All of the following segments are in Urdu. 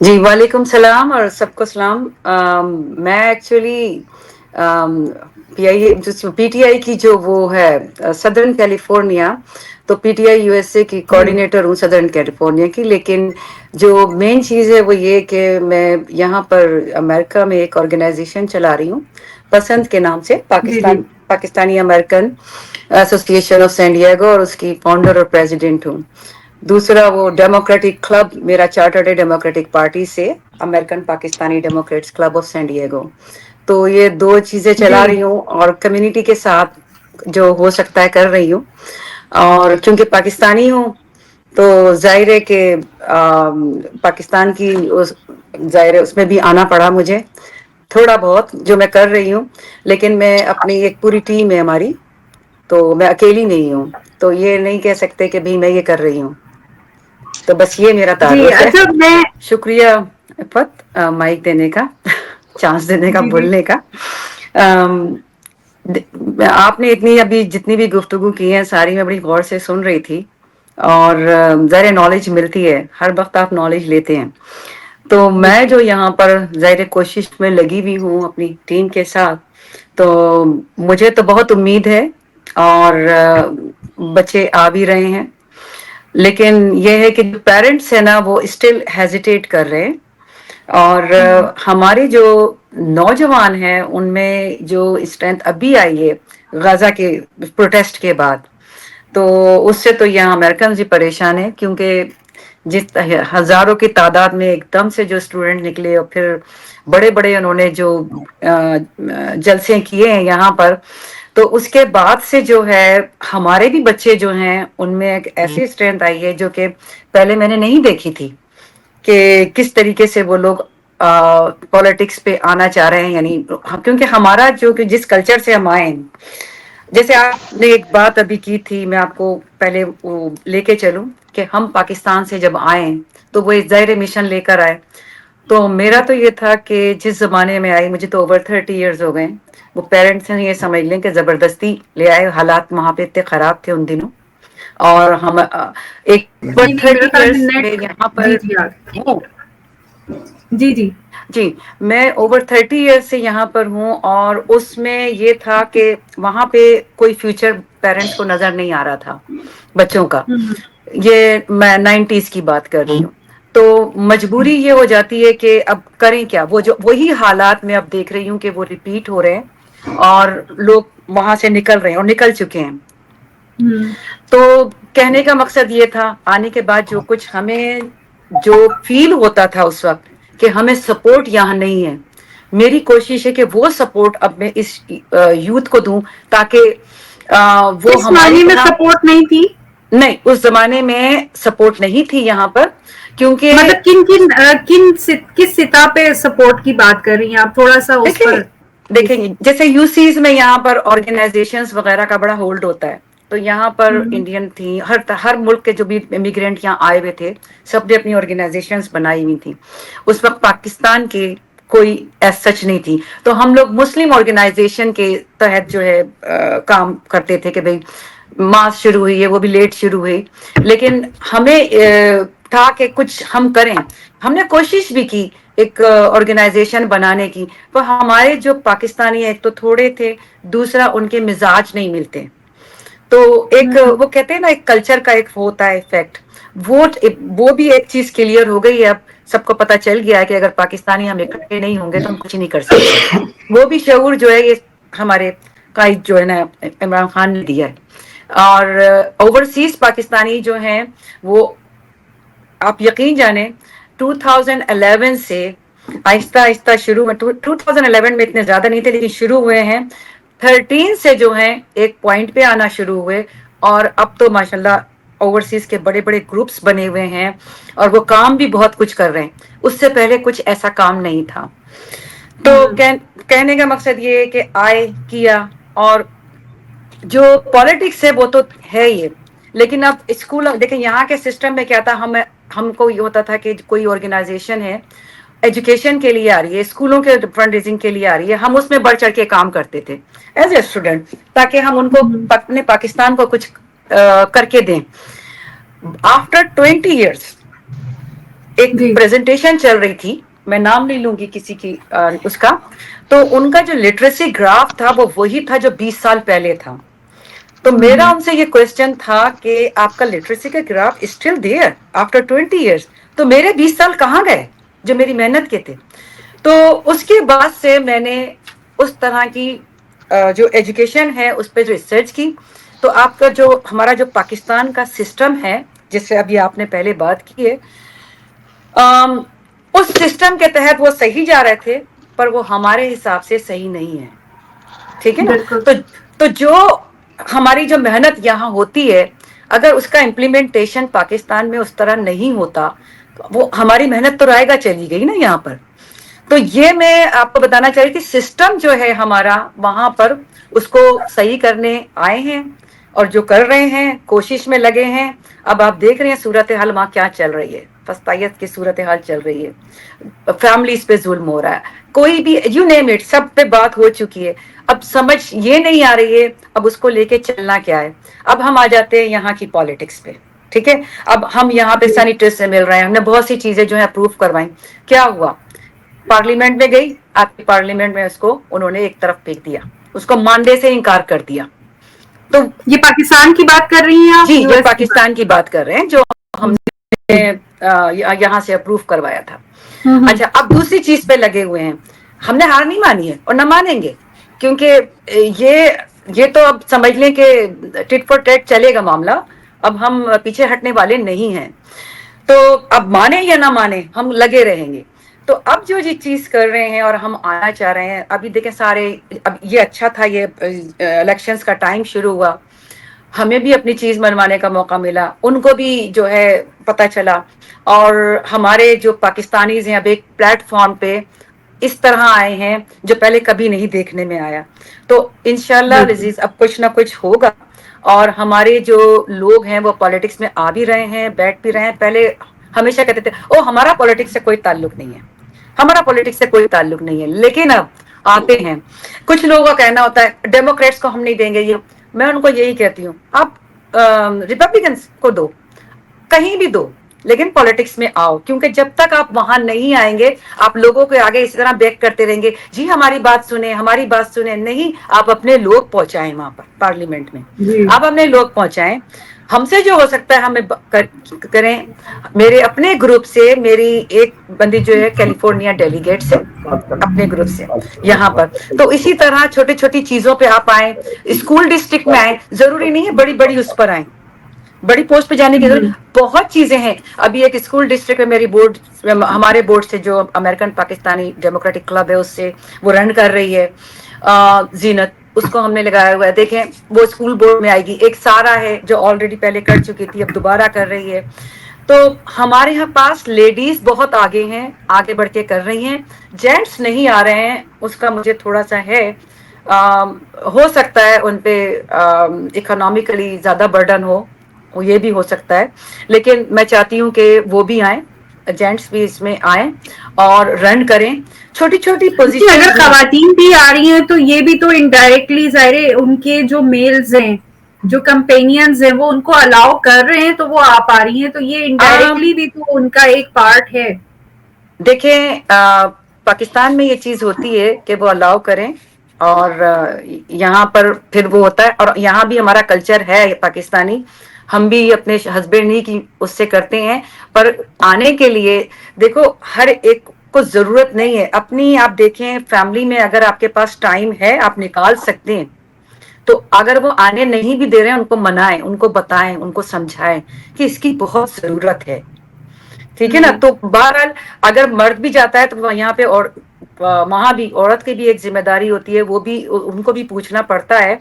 جی وعلیکم السلام اور سب کو سلام. میں ایکچولی پی ٹی آئی کی جو وہ ہے سدرن کیلیفورنیا، تو P T I U S A کی جی کوآرڈینیٹر ہوں سدرن کیلیفورنیا کی. لیکن جو مین چیز ہے وہ یہ کہ میں یہاں پر امریکہ میں ایک آرگنائزیشن چلا رہی ہوں پسند کے نام سے، جی جی پاکستانی امریکن ایسوسی ایشن آف سین ڈیگو، اور اس کی فاؤنڈر اور پریزیڈنٹ ہوں. دوسرا وہ ڈیموکریٹک کلب، میرا چارٹرڈ ہے ڈیموکریٹک پارٹی سے، American Pakistani democrats club of San Diego یہ دو چیزیں جی چلا رہی ہوں اور کمیونٹی کے ساتھ جو ہو سکتا ہے کر رہی ہوں. اور چونکہ پاکستانی ہوں تو ظاہر ہے کہ پاکستان کی ظاہر ہے اس میں بھی آنا پڑا مجھے تھوڑا بہت جو میں کر رہی ہوں. لیکن میں اپنی ایک پوری ٹیم ہے ہماری، تو میں اکیلی نہیں ہوں. تو یہ نہیں کہہ سکتے کہ بھی میں یہ کر رہی ہوں. تو بس یہ میرا جی تعارف ہے. اچھا میں شکریہ عفت مائک دینے کا، چانس دینے کا، جی جی بولنے کا. آپ نے اتنی ابھی جتنی بھی گفتگو کی ہیں ساری میں بڑی غور سے سن رہی تھی، اور ظاہر نالج ملتی ہے ہر وقت، آپ نالج لیتے ہیں. تو میں بالکل جو یہاں پر ظاہر کوشش میں لگی ہوئی ہوں اپنی ٹیم کے ساتھ، تو مجھے تو بہت امید ہے اور بچے آ بھی رہے ہیں. لیکن یہ ہے کہ جو پیرنٹس ہیں نا وہ اسٹل ہیزیٹیٹ کر رہے ہیں. اور ہوں ہماری جو نوجوان ہیں ان میں جو اسٹرینتھ ابھی آئی ہے غزہ کے پروٹیسٹ کے بعد، تو اس سے تو یہاں امیرکنز ہی پریشان ہیں. کیونکہ جس ہزاروں کی تعداد میں ایک دم سے جو اسٹوڈنٹ نکلے اور پھر بڑے بڑے انہوں نے جو جلسے کیے ہیں یہاں پر، تو اس کے بعد سے جو ہے ہمارے بھی بچے جو ہیں ان میں ایک ایسی اسٹرینتھ آئی ہے جو کہ پہلے میں نے نہیں دیکھی تھی، کہ کس طریقے سے وہ لوگ پالیٹکس پہ آنا چاہ رہے ہیں. یعنی کیونکہ ہمارا جو کہ جس کلچر سے ہم آئے ہیں، جیسے آپ نے ایک بات ابھی کی تھی، میں آپ کو پہلے وہ لے کے چلوں کہ ہم پاکستان سے جب آئے تو وہ ایک ظاہر مشن لے کر آئے. تو میرا تو یہ تھا کہ جس زمانے میں آئی، مجھے تو اوور 30 ایئرز ہو گئے، وہ پیرنٹس نے یہ سمجھ لیں کہ زبردستی لے آئے. حالات وہاں پہ اتنے خراب تھے ان دنوں، اور ہم ایک نہیں نہیں میرا 30 خیال میں ایئرس میں نیٹ یہاں جی پر جی ہوں. جی جی جی میں اوور 30 ایئرس سے یہاں پر ہوں، اور اس میں یہ تھا کہ وہاں پہ کوئی فیوچر پیرنٹس کو نظر نہیں آ رہا تھا بچوں کا. ہوں یہ میں 90s کی بات کر رہی ہوں. تو مجبوری یہ ہو جاتی ہے کہ اب کریں کیا. وہ جو وہی حالات میں اب دیکھ رہی ہوں کہ وہ ریپیٹ ہو رہے ہیں، اور لوگ وہاں سے نکل رہے ہیں اور نکل چکے ہیں. ہوں تو کہنے کا مقصد یہ تھا آنے کے بعد جو کچھ ہمیں جو فیل ہوتا تھا اس وقت کہ ہمیں سپورٹ یہاں نہیں ہے، میری کوشش ہے کہ وہ سپورٹ اب میں اس یوتھ کو دوں، تاکہ وہ کس ہماری معنی میں طرح. سپورٹ نہیں تھی؟ نہیں، اس زمانے میں سپورٹ نہیں تھی یہاں پر، کیونکہ مطلب کس سطح پہ سپورٹ کی بات کر رہی ہیں آپ؟ تھوڑا سا اس دیکھیں پر دیکھیں پلیز. جیسے یو سیز میں یہاں پر آرگنائزیشنز وغیرہ کا بڑا ہولڈ ہوتا ہے. تو یہاں پر ہوں انڈین تھی، ہر ملک کے جو بھی امیگرینٹ یہاں آئے ہوئے تھے سب نے اپنی آرگنائزیشنز بنائی ہوئی تھی. اس وقت پاکستان کے کوئی ایز سچ نہیں تھی، تو ہم لوگ مسلم آرگنائزیشن کے تحت جو ہے کام کرتے تھے کہ بھئی ماس شروع ہوئی ہے، وہ بھی لیٹ شروع ہوئی. لیکن ہمیں تھا کہ کچھ ہم کریں. ہم نے کوشش بھی کی ایک آرگنائزیشن بنانے کی، تو ہمارے جو پاکستانی ایک تو تھوڑے تھے، دوسرا ان کے مزاج نہیں ملتے. تو ایک ہوں وہ کہتے ہیں نا ایک کلچر کا ایک ہوتا ہے افیکٹ، وہ بھی ایک چیز کلیئر ہو گئی ہے. اب سب کو پتا چل گیا ہے کہ اگر پاکستانی ہم اکٹھے نہیں ہوں گے تو ہم کچھ نہیں کر سکتے. وہ بھی شعور جو ہے یہ ہمارے قائد جو ہے نا عمران خان نے دیا ہے. اور اوورسیز پاکستانی جو ہیں وہ آپ یقین جانیں 2011 سے آہستہ آہستہ شروع میں 2011 میں اتنے زیادہ نہیں تھے، لیکن شروع ہوئے ہیں 13 سے جو ہیں ایک پوائنٹ پہ آنا شروع ہوئے. اور اب تو ماشاءاللہ اوورسیز کے بڑے بڑے گروپس بنے ہوئے ہیں، اور وہ کام بھی بہت کچھ کر رہے ہیں. اس سے پہلے کچھ ایسا کام نہیں تھا. تو ہوں کہنے کا مقصد یہ ہے کہ آئے کیا، اور جو پالیٹکس ہے وہ تو ہے ہی. لیکن اب اسکول دیکھیں یہاں کے سسٹم میں کیا تھا، ہم کو یہ ہوتا تھا کہ کوئی آرگنائزیشن ہے ایجوکیشن کے لیے آ رہی ہے، اسکولوں کے فنڈ ریزنگ کے لیے آ رہی ہے، ہم اس میں بڑھ چڑھ کے کام کرتے تھے ایز اے اسٹوڈنٹ، تاکہ ہم ان کو ہوں اپنے پاکستان کو کچھ کر کے دیں. آفٹر 20 ایئرس ایک جی پریزنٹیشن چل رہی تھی, میں نام نہیں لوں گی کسی کی اس کا, تو ان کا جو لٹریسی گراف تھا وہ وہی تھا جو 20 سال پہلے تھا. تو میرا ان سے یہ کوشچن تھا کہ آپ کا لٹریسی کا graph still there after 20 years, تو میرے 20 سال کہاں گئے جو میری محنت کے تھے. تو اس کے بعد سے میں نے اس طرح کی جو ایجوکیشن ہے اس پہ جو ریسرچ کی. تو آپ کا جو ہمارا جو پاکستان کا سسٹم ہے جس سے ابھی آپ نے پہلے بات کی ہے, اس سسٹم کے تحت وہ صحیح جا رہے تھے, پر وہ ہمارے حساب سے صحیح نہیں ہے. ٹھیک ہے نا. بالکل تو جو ہماری جو محنت یہاں ہوتی ہے, اگر اس کا امپلیمنٹیشن پاکستان میں اس طرح نہیں ہوتا, وہ ہماری محنت تو رائے گا چلی گئی نا یہاں پر. تو یہ میں آپ کو بتانا چاہ رہی تھی, سسٹم جو ہے ہمارا وہاں پر اس کو صحیح کرنے آئے ہیں, اور جو کر رہے ہیں کوشش میں لگے ہیں. اب آپ دیکھ رہے ہیں صورتحال وہاں کیا چل رہی ہے, فسطائیت کی صورتحال چل رہی ہے, فیملیز پہ ظلم ہو رہا ہے, کوئی بھی یو نیم اٹ سب پہ بات ہو چکی ہے. اب سمجھ یہ نہیں آ رہی ہے اب اس کو لے کے چلنا کیا ہے. اب ہم آ جاتے ہیں یہاں کی پالیٹکس پہ. ٹھیک ہے, اب ہم یہاں پہ جی سینیٹر سے مل رہے ہیں, ہم نے بہت سی چیزیں جو ہے اپروو کروائیں. کیا ہوا, پارلیمنٹ میں گئی, آپ کی پارلیمنٹ میں اس کو انہوں نے ایک طرف پھینک دیا, اس کو مانڈے سے انکار کر دیا. تو یہ پاکستان کی بات کر رہی ہیں جی, آپ یو یہ ایس کی پاکستان کی بات کر رہے ہیں جو ہم جی نے یہاں سے اپروو کروایا تھا. ہوں اچھا, اب دوسری چیز پہ لگے ہوئے ہیں, ہم نے ہار نہیں مانی ہے اور نہ مانیں گے, کیونکہ یہ تو اب سمجھ لیں کہ ٹٹ فور ٹیٹ چلے گا معاملہ, اب ہم پیچھے ہٹنے والے نہیں ہیں. تو اب مانے یا نہ مانے ہم لگے رہیں گے. تو اب جو چیز کر رہے ہیں اور ہم آنا چاہ رہے ہیں, ابھی دیکھیں سارے, اب یہ اچھا تھا یہ الیکشنز کا ٹائم شروع ہوا, ہمیں بھی اپنی چیز منوانے کا موقع ملا, ان کو بھی جو ہے پتا چلا, اور ہمارے جو پاکستانیز ہیں اب ایک پلیٹ فارم پہ اس طرح آئے ہیں جو پہلے کبھی نہیں دیکھنے میں آیا. تو انشاءاللہ بالکل عزیز اب کچھ نہ کچھ ہوگا, اور ہمارے جو لوگ ہیں وہ پالیٹکس میں آ بھی رہے ہیں, بیٹھ بھی رہے ہیں. پہلے ہمیشہ کہتے تھے او ہمارا پالیٹکس سے کوئی تعلق نہیں ہے, ہمارا پالیٹکس سے کوئی تعلق نہیں ہے, لیکن اب آتے ہیں. کچھ لوگوں کا کہنا ہوتا ہے ڈیموکریٹس کو ہم نہیں دیں گے, یہ میں ان کو یہی کہتی ہوں آپ ریپبلکنس کو دو, کہیں بھی دو, لیکن پالیٹکس میں آؤ, کیونکہ جب تک آپ وہاں نہیں آئیں گے آپ لوگوں کے آگے اسی طرح بیک کرتے رہیں گے, جی ہماری بات سنیں ہماری بات سنیں. نہیں, آپ اپنے لوگ پہنچائیں وہاں پر پارلیمنٹ میں, جی آپ اپنے لوگ پہنچائیں. ہم سے جو ہو سکتا ہے ہمیں کریں. میرے اپنے گروپ سے میری ایک بندی جو ہے کیلیفورنیا ڈیلیگیٹ سے, اپنے گروپ سے یہاں پر, تو اسی طرح چھوٹی چھوٹی چیزوں پہ آپ آئیں, اسکول ڈسٹرکٹ میں آئیں, ضروری نہیں ہے بڑی بڑی اس پر آئیں, بڑی پوسٹ پہ جانے کی ہوں ضرورت, بہت چیزیں ہیں. ابھی ایک اسکول ڈسٹرکٹ میں میری بورڈ, ہمارے بورڈ سے جو امریکن پاکستانی ڈیموکریٹک کلب ہے اس سے وہ رن کر رہی ہے, زینت, اس کو ہم نے لگایا ہوا ہے. دیکھیں وہ اسکول بورڈ میں آئے گی. ایک سارہ ہے جو آلریڈی پہلے کر چکی تھی اب دوبارہ کر رہی ہے. تو ہمارے یہاں پاس لیڈیز بہت آگے ہیں, آگے بڑھ کے کر رہی ہیں, جینٹس نہیں آ رہے ہیں. اس کا مجھے تھوڑا سا ہے, ہو سکتا ہے ان پہ اکنامکلی زیادہ برڈن ہو, یہ بھی ہو سکتا ہے, لیکن میں چاہتی ہوں کہ وہ بھی آئیں, جینٹس بھی اس میں آئیں اور رن کریں. چھوٹی چھوٹی جی اگر پوزیشنز ہیں. خواتین بھی آ رہی ہیں تو یہ بھی تو انڈائریکٹلی ظاہر ہے ان کے جو میلز ہیں, جو کمپینینز ہیں, وہ ان کو الاؤ کر رہے ہیں تو وہ آ پا رہی ہیں, تو یہ انڈائریکٹلی بھی تو ان کا ایک پارٹ ہے. دیکھیں پاکستان میں یہ چیز ہوتی ہے کہ وہ الاؤ کریں, اور یہاں پر پھر وہ ہوتا ہے, اور یہاں بھی ہمارا کلچر ہے پاکستانی, ہم بھی اپنے ہسبینڈ ہی کی اس سے کرتے ہیں. پر آنے کے لیے دیکھو ہر ایک کو ضرورت نہیں ہے. اپنی آپ دیکھیں فیملی میں اگر آپ کے پاس ٹائم ہے آپ نکال سکتے ہیں, تو اگر وہ آنے نہیں بھی دے رہے ہیں ان کو منائیں, ان کو بتائیں, ان کو سمجھائیں کہ اس کی بہت ضرورت ہے. ٹھیک ہے نا. تو بہرحال اگر مرد بھی جاتا ہے تو یہاں پہ, اور وہاں بھی عورت کی بھی ایک ذمہ داری ہوتی ہے, وہ بھی ان کو بھی پوچھنا پڑتا ہے.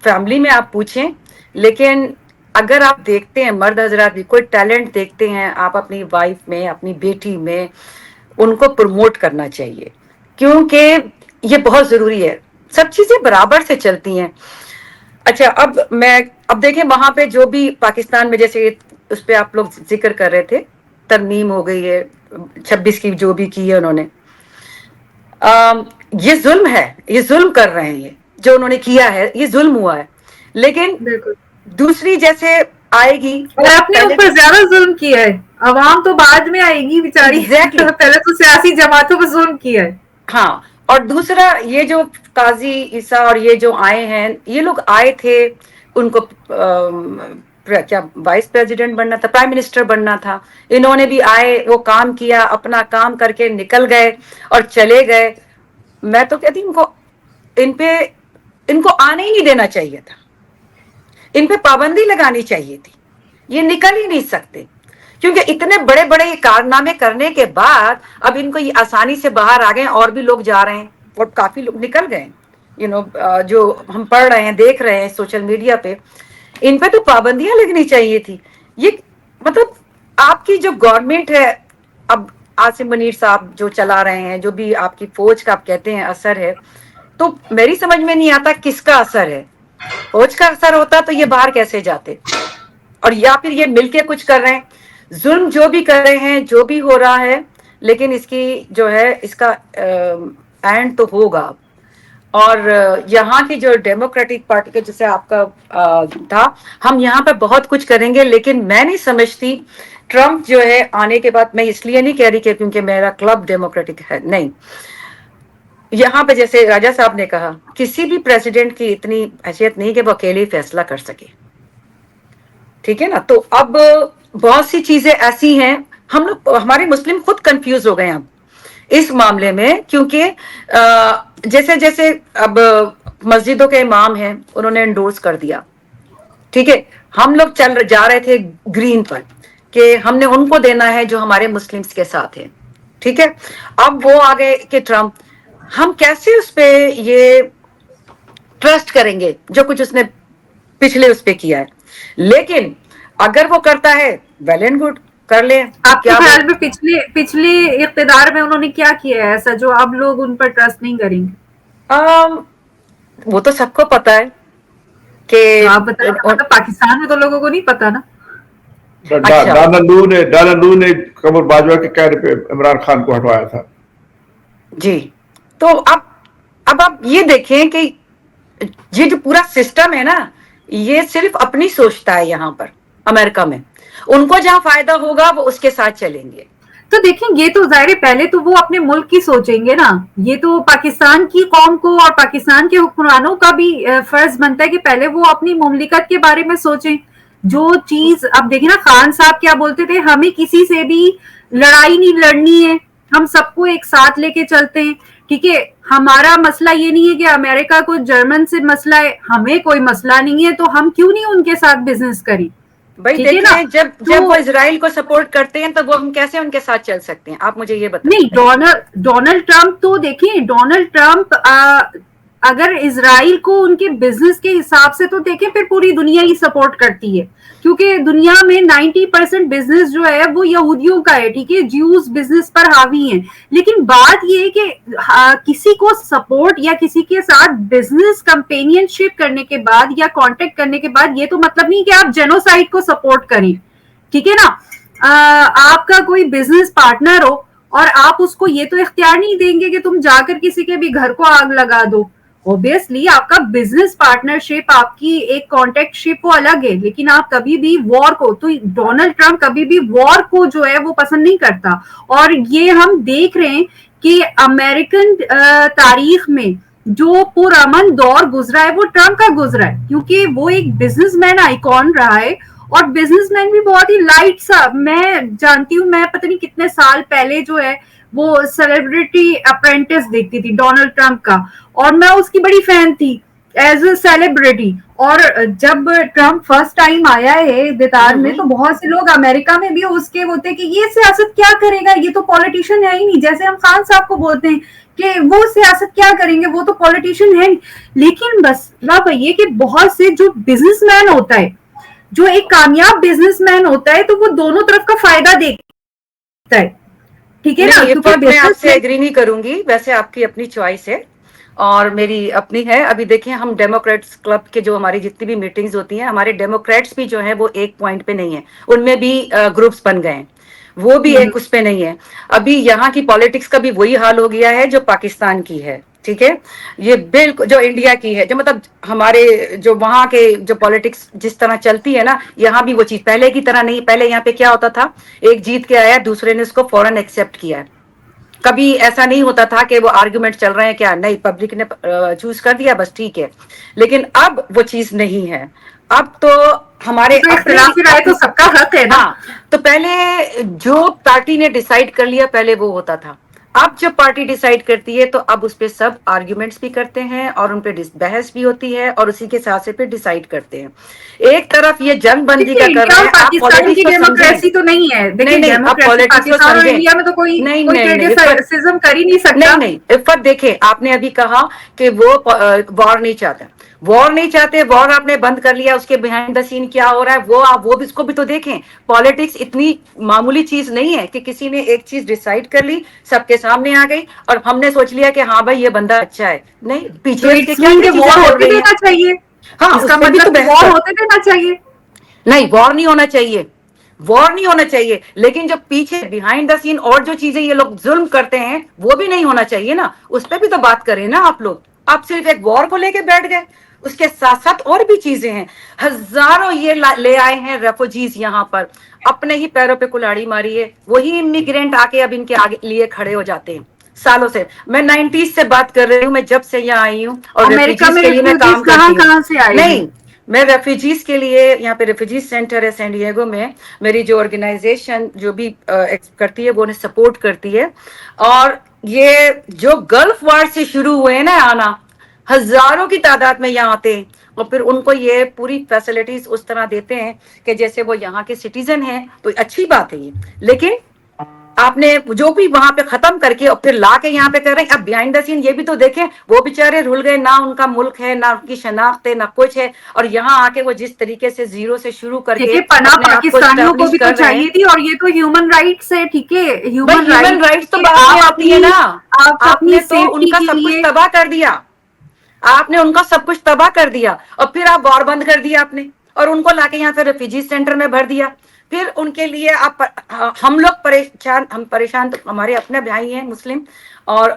فیملی میں آپ پوچھیں, لیکن اگر آپ دیکھتے ہیں مرد حضرات بھی کوئی ٹیلنٹ دیکھتے ہیں آپ اپنی وائف میں, اپنی بیٹی میں, ان کو پروموٹ کرنا چاہیے, کیونکہ یہ بہت ضروری ہے. سب چیزیں برابر سے چلتی ہیں. اچھا, اب دیکھیں وہاں پہ جو بھی پاکستان میں, جیسے اس پہ آپ لوگ ذکر کر رہے تھے, ترمیم ہو گئی ہے 26 کی جو بھی کی ہے انہوں نے, یہ ظلم ہے, یہ ظلم کر رہے ہیں, یہ جو انہوں نے کیا ہے یہ ظلم ہوا ہے. لیکن بالکل دوسری جیسے آئے گی اور اپنے پہلے اوپر زیادہ ظلم کیا ہے. عوام تو بعد میں آئے گی بیچاری. ایگزیکٹلی. پہلے تو سیاسی جماعتوں پہ ظلم کیا ہے. ہاں. اور دوسرا یہ جو قاضی عیسیٰ اور یہ جو آئے ہیں یہ لوگ آئے تھے ان کو کیا وائس پریزیڈنٹ بننا تھا, پرائم منسٹر بننا تھا. انہوں نے بھی آئے, وہ کام کیا, اپنا کام کر کے نکل گئے اور چلے گئے. میں تو کہتی ہوں ان کو آنے ہی نہیں دینا چاہیے تھا, ان پہ پابندی لگانی چاہیے تھی. یہ نکل ہی نہیں سکتے کیونکہ اتنے بڑے بڑے کارنامے کرنے کے بعد اب ان کو یہ آسانی سے باہر آ گئے, اور بھی لوگ جا رہے ہیں اور کافی لوگ نکل گئے. جو ہم پڑھ رہے ہیں, دیکھ رہے ہیں سوشل میڈیا پہ, ان پہ تو پابندیاں لگنی چاہیے تھی. یہ مطلب آپ کی جو گورنمنٹ ہے, اب عاصم منیر صاحب جو چلا رہے ہیں, جو بھی آپ کی فوج کا آپ کہتے ہیں اثر ہے, تو میری سمجھ میں نہیں آتا کس کا اثر ہے. فوج کا اثر ہوتا تو یہ باہر کیسے جاتے, اور یا پھر یہ مل کے کچھ کر رہے ہیں. ظلم جو بھی کر رہے ہیں, جو بھی ہو رہا ہے, لیکن اس کی جو ہے اس کا اینڈ تو ہوگا. اور یہاں کی جو ڈیموکریٹک پارٹی کا جیسے آپ کا تھا, ہم یہاں پہ بہت کچھ کریں گے, لیکن میں نہیں سمجھتی ٹرمپ جو ہے آنے کے بعد, میں اس لیے نہیں کہہ رہی کہ کیونکہ میرا کلب ڈیموکریٹک ہے, نہیں. یہاں پہ جیسے راجا صاحب نے کہا, کسی بھی پریزیڈنٹ کی اتنی حیثیت نہیں کہ وہ اکیلے فیصلہ کر سکے, ٹھیک ہے نا. تو اب بہت سی چیزیں ایسی ہیں, ہم لوگ ہمارے مسلم خود کنفیوز ہو گئے اب اس معاملے میں, کیونکہ جیسے جیسے اب مسجدوں کے امام ہیں, انہوں نے انڈورس کر دیا, ٹھیک ہے. ہم لوگ جا رہے تھے گرین پر کہ ہم نے ان کو دینا ہے جو ہمارے مسلمس کے ساتھ ہے, ٹھیک ہے. اب وہ آ گئے کہ ٹرمپ, ہم کیسے اس پہ یہ ٹرسٹ کریں گے جو کچھ اس نے پچھلے اس پہ کیا ہے. لیکن اگر وہ کرتا ہے ویل اینڈ گڈ, کر لیں. آپ کے کیا خیال میں پچھلے اقتدار میں انہوں نے کیا کیا ہے ایسا جو اب لوگ ان پر ٹرسٹ نہیں کریں گے؟ وہ تو سب کو پتا ہے کہ تو آپ بتائیں, مطلب پاکستان میں تو لوگوں کو نہیں پتا نا. اچھا, ڈانلو نے قمر باجوہ کے کہنے پہ عمران خان کو ہٹوایا تھا. جی. تو اب آپ یہ دیکھیں کہ یہ جو پورا سسٹم ہے نا, یہ صرف اپنی سوچتا ہے یہاں پر امریکہ میں. ان کو جہاں فائدہ ہوگا وہ اس کے ساتھ چلیں گے. تو دیکھیں, یہ تو ظاہر ہے پہلے تو وہ اپنے ملک کی سوچیں گے نا. یہ تو پاکستان کی قوم کو اور پاکستان کے حکمرانوں کا بھی فرض بنتا ہے کہ پہلے وہ اپنی مملکت کے بارے میں سوچیں. جو چیز اب دیکھیں نا, خان صاحب کیا بولتے تھے, ہمیں کسی سے بھی لڑائی نہیں لڑنی ہے, ہم سب کو ایک ساتھ لے کے چلتے ہیں. ٹھیک ہے, ہمارا مسئلہ یہ نہیں ہے کہ امریکہ کو جرمن سے مسئلہ ہے, ہمیں کوئی مسئلہ نہیں ہے, تو ہم کیوں نہیں ان کے ساتھ بزنس کریں. بھائی ٹھیک ہے نا. دیکھیں, جب وہ تو اسرائیل کو سپورٹ کرتے ہیں تو وہ ہم کیسے ان کے ساتھ چل سکتے ہیں, آپ مجھے یہ بتائیں. نہیں, ڈونلڈ ٹرمپ تو دیکھیں, ڈونلڈ ٹرمپ اگر اسرائیل کو ان کے بزنس کے حساب سے تو دیکھیں پھر پوری دنیا ہی سپورٹ کرتی ہے, کیونکہ دنیا میں 90% بزنس جو ہے وہ یہودیوں کا ہے. ٹھیک ہے, جیوز بزنس پر حاوی ہیں. لیکن بات یہ ہے کہ کسی کو سپورٹ یا کسی کے ساتھ بزنس کمپینین شپ کرنے کے بعد یا کانٹیکٹ کرنے کے بعد یہ تو مطلب نہیں کہ آپ جینوسائیڈ کو سپورٹ کریں. ٹھیک ہے نا. آپ کا کوئی بزنس پارٹنر ہو اور آپ اس کو یہ تو اختیار نہیں دیں گے کہ تم جا کر کسی کے بھی گھر کو آگ لگا دو. اوبیسلی آپ کا بزنس پارٹنرشپ, آپ کی ایک کانٹیکٹ شپ وہ الگ ہے, لیکن آپ کبھی بھی وار کو, تو ڈونلڈ ٹرمپ کبھی بھی وار کو جو ہے وہ پسند نہیں کرتا. اور یہ ہم دیکھ رہے ہیں کہ امریکن تاریخ میں جو پرامن دور گزرا ہے وہ ٹرمپ کا گزرا ہے, کیونکہ وہ ایک بزنس مین آئیکن رہا ہے, اور بزنس مین بھی بہت ہی لائٹ سا. میں جانتی ہوں, میں پتہ نہیں کتنے سال پہلے جو ہے وہ سیلیبریٹی اپرینٹس دیکھتی تھی ڈونلڈ ٹرمپ کا, اور میں اس کی بڑی فین تھی ایز اے سیلیبریٹی. اور جب ٹرمپ فرسٹ ٹائم آیا ہے اقتدار میں تو بہت سے لوگ امریکہ میں بھی اس کے ہوتے کہ یہ سیاست کیا کرے گا, یہ تو پولیٹیشین ہے ہی نہیں. جیسے ہم خان صاحب کو بولتے ہیں کہ وہ سیاست کیا کریں گے, وہ تو پولیٹیشین ہے. لیکن بس بات یہ کہ بہت سے جو بزنس مین ہوتا ہے, جو ایک کامیاب بزنس مین ہوتا ہے, تو وہ دونوں طرف کا فائدہ دیکھتا ہے. ٹھیک ہے نا, نہیں, کیونکہ میں آپ بزنس سے ایگری نہیں کروں گی. ویسے آپ کی اپنی چوائس ہے اور میری اپنی ہے. ابھی دیکھیں, ہم ڈیموکریٹس کلب کے جو ہماری جتنی بھی میٹنگز ہوتی ہیں, ہمارے ڈیموکریٹس بھی جو ہیں وہ ایک پوائنٹ پہ نہیں ہیں, ان میں بھی گروپس بن گئے ہیں, وہ بھی ایک اس پہ نہیں ہے. ابھی یہاں کی پالیٹکس کا بھی وہی حال ہو گیا ہے جو پاکستان کی ہے. ٹھیک ہے. یہ بالکل جو انڈیا کی ہے، جو مطلب ہمارے جو وہاں کے جو پالیٹکس جس طرح چلتی ہے نا، یہاں بھی وہ چیز پہلے کی طرح نہیں. پہلے یہاں پہ کیا ہوتا تھا، ایک جیت کے آیا دوسرے نے اس کو فوراً ایکسیپٹ کیا ہے. کبھی ایسا نہیں ہوتا تھا کہ وہ آرگومنٹ چل رہے ہیں کیا نہیں، پبلک نے چوز کر دیا بس ٹھیک ہے. لیکن اب وہ چیز نہیں ہے. اب تو ہمارے تو اختلاف رائے تو سب کا حق ہے نا. ہاں، تو پہلے جو پارٹی نے ڈیسائیڈ کر لیا پہلے وہ ہوتا تھا. اب جب پارٹی ڈیسائیڈ کرتی ہے تو اب اس پہ سب آرگیومنٹس بھی کرتے ہیں اور ان پہ بحث بھی ہوتی ہے اور اسی کے ساتھ سے پھر ڈیسائیڈ کرتے ہیں. ایک طرف یہ جنگ بندی کا کر انڈیا رہے اور ہیں. آپ پاکستان پالیٹکس کی کو سمجھیں. ڈیموکریسی تو نہیں ہے. دیکھیں نہیں آپ ڈیموکریسی پالیٹکس کو پاکستان اور سمجھیں. انڈیا میں تو کوئی نہیں کرٹیسزم کر ہی نہیں سکتا. نہیں عفت دیکھیں، آپ نے ابھی کہا کہ وہ وار نہیں چاہتا. وار نہیں چاہتے، وار آپ نے بند کر لیا. اس کے بیہائنڈ دا سین کیا ہو رہا ہے وہ آپ وہ اس کو بھی تو دیکھیں. پالیٹکس اتنی معمولی چیز نہیں ہے کہ کسی نے ایک چیز ڈیسائیڈ کر لی، سب کے سامنے آ گئی اور ہم نے سوچ لیا کہ ہاں بھائی یہ بندہ اچھا ہے. نہیں، تو پیچھے اس کے اٹس کیا مین کیا کہ چیزیں وار چل ہوتے رہی ہیں. دینا چاہیے. ہاں اس اس کا پہ بھی تو مطلب کہ بحث وار کر. ہوتے دینا چاہیے. نہیں، وار نہیں ہونا چاہیے، وار نہیں ہونا چاہیے. لیکن جو پیچھے بیہائنڈ دا سین اور جو چیزیں یہ لوگ ظلم کرتے ہیں وہ بھی نہیں ہونا چاہیے نا. اس پہ بھی تو بات کریں نا آپ لوگ. آپ صرف ایک وار کو لے کے بیٹھ گئے. اس کے ساتھ ساتھ اور بھی چیزیں ہیں. ہزاروں یہ لے آئے ہیں ریفوجیز یہاں پر، اپنے ہی پیروں پہ کلاڑی ماری ہے. وہی امیگرینٹ آ کے اب ان کے آگے لیے کھڑے ہو جاتے ہیں سالوں سے. میں 90s سے بات کر رہی ہوں، میں جب سے یہاں آئی ہوں اور امریکہ ریفیوجیز میں کے لیے میں ریفیوجیز کام کہاں کرتی ہوں. کہاں سے آئے ہیں؟ نہیں، میں ریفیوجیز کے لیے یہاں پہ ریفیوجیز سینٹر ہے سین ڈیگو میں. میری جو آرگنائزیشن جو بھی کرتی ہے وہ انہیں سپورٹ کرتی ہے. اور یہ جو گلف وار سے شروع ہوئے ہیں نا آنا، ہزاروں کی تعداد میں یہاں آتے ہیں اور پھر ان کو یہ پوری فیسلٹیز اس طرح دیتے ہیں کہ جیسے وہ یہاں کے سٹیزن ہیں. تو اچھی بات ہے یہ. لیکن آپ نے جو بھی وہاں پہ ختم کر کے اور پھر لا کے یہاں پہ کر رہے ہیں. اب بیہائنڈ دا سین یہ بھی تو دیکھیں، وہ بےچارے رول گئے، نہ ان کا ملک ہے نہ ان کی شناخت ہے نہ کچھ ہے. اور یہاں آ کے وہ جس طریقے سے زیرو سے شروع کر کے دیکھیے پناہ اپنے آپ کو پاکستانیوں کو اسٹیبلش بھی تو کر رہے ہیں. چاہیے تھی. اور یہ تو ہیومن رائٹس ہے. ٹھیک ہے، بھائی ہیومن ہیومن رائٹس تو کہ بعد میں آپ آتی ہے نا. آپ اپنی نے تو ان سیفٹی کا کے سب کچھ لیے. تباہ کر دیا. آپ نے ان کا سب کچھ تباہ کر دیا اور پھر آپ وار بند کر دیا آپ نے اور ان کو لا کے یہاں پہ ریفیوجی سینٹر میں بھر دیا. پھر ان کے لیے آپ ہم لوگ پریشان تو ہمارے اپنے بھائی ہیں مسلم اور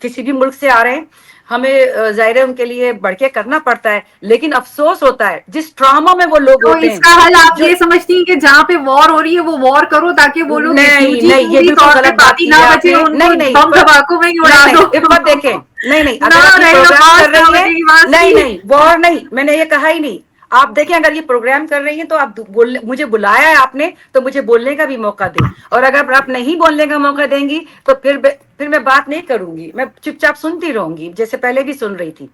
کسی بھی ملک سے آ رہے ہیں. ہمیں ظاہر ہے ان کے لیے بڑھ کے کرنا پڑتا ہے. لیکن افسوس ہوتا ہے جس ٹراما میں وہ لوگ تو ہوتے اس ہیں کا حل آپ جو. یہ سمجھتی ہیں کہ جہاں پہ وار ہو رہی ہے وہ وار کرو تاکہ وہ لوگ نہیں ریفیوجی نہیں، یہ پوری بالکل طور پہ غلط بات باقی کی نہ ہے آپ بچے نے. ان کو نہیں نہیں بم دھماکوں میں ہی اڑا نہیں دو. نہیں عفت دیکھیں. نہیں نہ اگر آپ یہ رہے پروگرام کر نماز نہ رہی ہیں. بجے نماز نہیں کی. نہیں وار نہیں، میں نے یہ کہا ہی نہیں. آپ دیکھیں اگر یہ پروگرام کر رہی ہیں تو آپ مجھے بلایا ہے آپ نے تو مجھے بولنے کا بھی موقع دیں. اور اگر آپ نہیں بولنے کا موقع دیں گی تو پھر میں بات نہیں کروں گی. میں چپ چاپ سنتی رہوں گی جیسے پہلے بھی سن رہی تھی.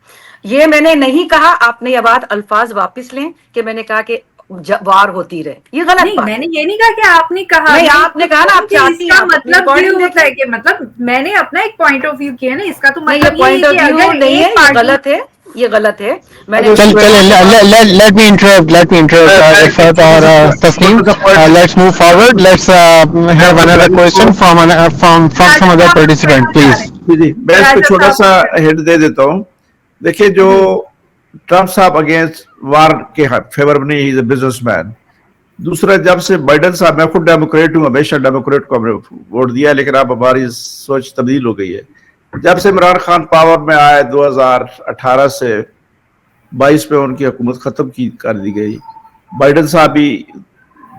یہ میں نے نہیں کہا. آپ نے یہ بات الفاظ واپس لیں کہ میں نے کہا کہ وار ہوتی رہے. یہ غلط نہیں، میں بات نے ہے. یہ نہیں کہا کہ آپ نے کہا. نہیں، میں آپ نے یہ کہا نا آپ کہ اس چاہتی ہیں، کا آپ اپنی مطلب یہ ریکارڈنگ ہوتا دیکھیں. ہے کہ مطلب میں نے اپنا ایک پوائنٹ آف ویو کیا نا. اس کا تو نہیں، یہ مطلب یہ پوائنٹ ہے آف کہ ویو اگر نہیں ہے، ایک یہ پارٹی. غلط ہے. یہ غلط ہے. میں نے چل let me interrupt Ifat or Tasneem. Let's move forward. Let's have another question from some other participant, please. جی میں اس پہ راجہ چھوٹا صاحب سا کو ہنٹ دے دیتا ہوں. دیکھیے جو ٹرمپ صاحب اگینسٹ وار کے فیور میں نہیں، ہی از اے بزنس مین. دوسرا جب سے بائیڈن صاحب، میں خود ڈیموکریٹ ہوں، ہمیشہ ڈیموکریٹ کو ہم نے ووٹ دیا، لیکن اب ہماری سوچ تبدیل ہو گئی ہے. جب سے عمران خان پاور میں آئے 2018 سے 22 پہ ان کی حکومت ختم کر دی گئی. بائیڈن صاحب بھی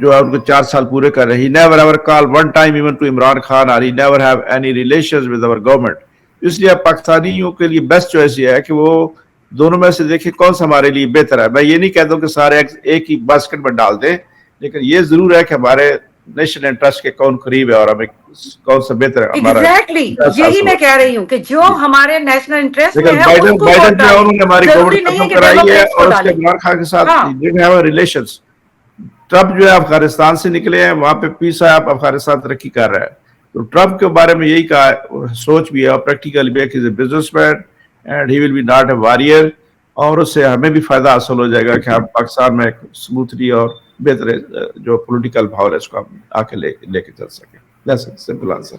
جو ہے ان کو 4 سال پورے کر رہے. He never ever call one time even to Imran Khan or he never have any relations with our government. اس لیے پاکستانیوں کے لیے بیسٹ چوائس یہ ہے کہ وہ دونوں میں سے دیکھیں کون سا ہمارے لیے بہتر ہے. میں یہ نہیں کہتا ہوں کہ سارے ایک ہی باسکٹ میں ڈال دیں، لیکن یہ ضرور ہے کہ ہمارے نیشنل انٹرسٹ کے کون قریب ہے اور ہمیں کون سا بہتر ہے ہمارا ایگزیکٹلی یہی میں کہہ رہی ہوں کہ جو ہمارے نیشنل انٹرسٹ میں لیکن ہے اس کو ووٹ بائیڈن جو ہے ڈالیں. انہوں نے ہماری ضروری گورنمنٹ نہیں ہے ختم کہ کرائی ہے ڈیموکریٹس کو اور اس کے ڈالیں. عمران خان کے ساتھ ہاں ریلیشنز. ٹرمپ جو ہے افغانستان سے نکلے ہیں، وہاں پہ پیس ہے، اب افغانستان ترقی کر رہا ہے. تو ٹرمپ کے بارے میں یہی کہا، سوچ بھی ہے اور پریکٹیکل بھی ہے کہ businessman and he will be not a warrior. اور اس سے ہمیں بھی فائدہ حاصل ہو جائے گا کہ ہم پاکستان میں اسموتھلی اور بہتر جو پولیٹیکل ماحول ہے اس کو ہم آ کے لے کے چل سکیں. Simple answer.